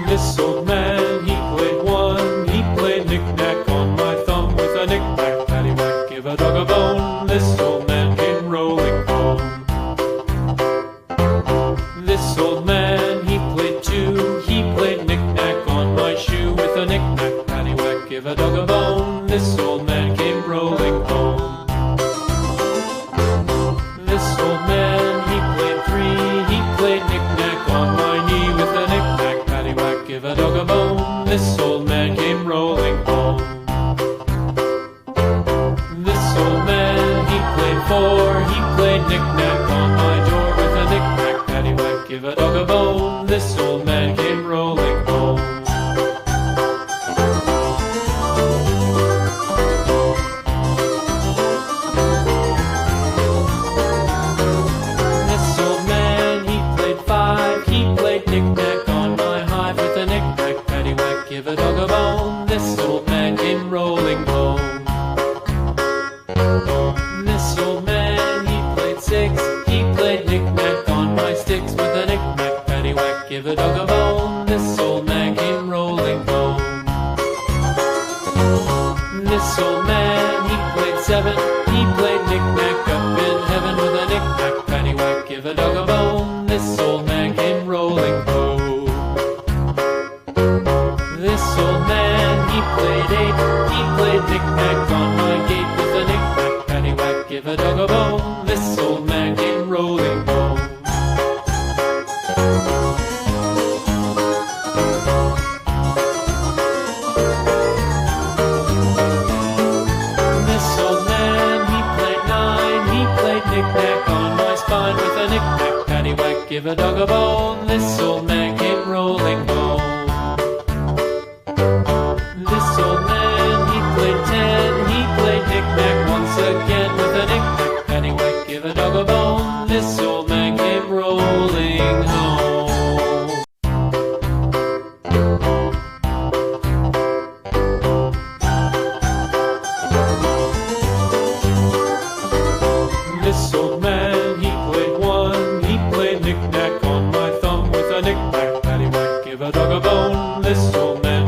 This old man, he played one. He played knick-knack on my thumb with a knick-knack, paddywhack, give a dog a bone. This old man came rolling home. This old man, he played two. He played knick-knack on my shoe with a knick-knack, paddywhack, give a dog a bone. This old man came rolling home. This old man, he played three. He played knick-knack on my knee with a knick-knack, paddywhack, give a dog a bone. This old man came rolling home. This old man, he played four. He played knick-knack on my door with a knick-knack, paddywhack, give a dog a bone. This old man came rolling home. This old man, he played five. He played knick-knack on my hive with a knick-knack, paddywhack, give a dog a bone. This old man came rolling home. This old man, he played six. He played knick-knack on my sticks with a knick-knack, paddywhack, give a dog a bone. This old man came rolling home. This old man, he played seven. He played knick-knack up in heaven with a knick-knack, paddywhack, give a dog a bone. This old man came rolling home. This old man, he played eight. He played knick-knack on my gate with a knick-knack, paddywhack, give a dog a bone. This old man came rolling home. This old man, he played nine. He played knick-knack on my spine with a knick-knack, paddywhack, give a dog a bone. This old man came rolling home. This old man, he played ten. He played knick-knack once again with a knick-knack, paddywhack, give a dog a bone. This old man came rolling home. This old man, he played one. He played knick-knack on my thumb with a knick-knack, paddywhack, give a dog a bone. This old man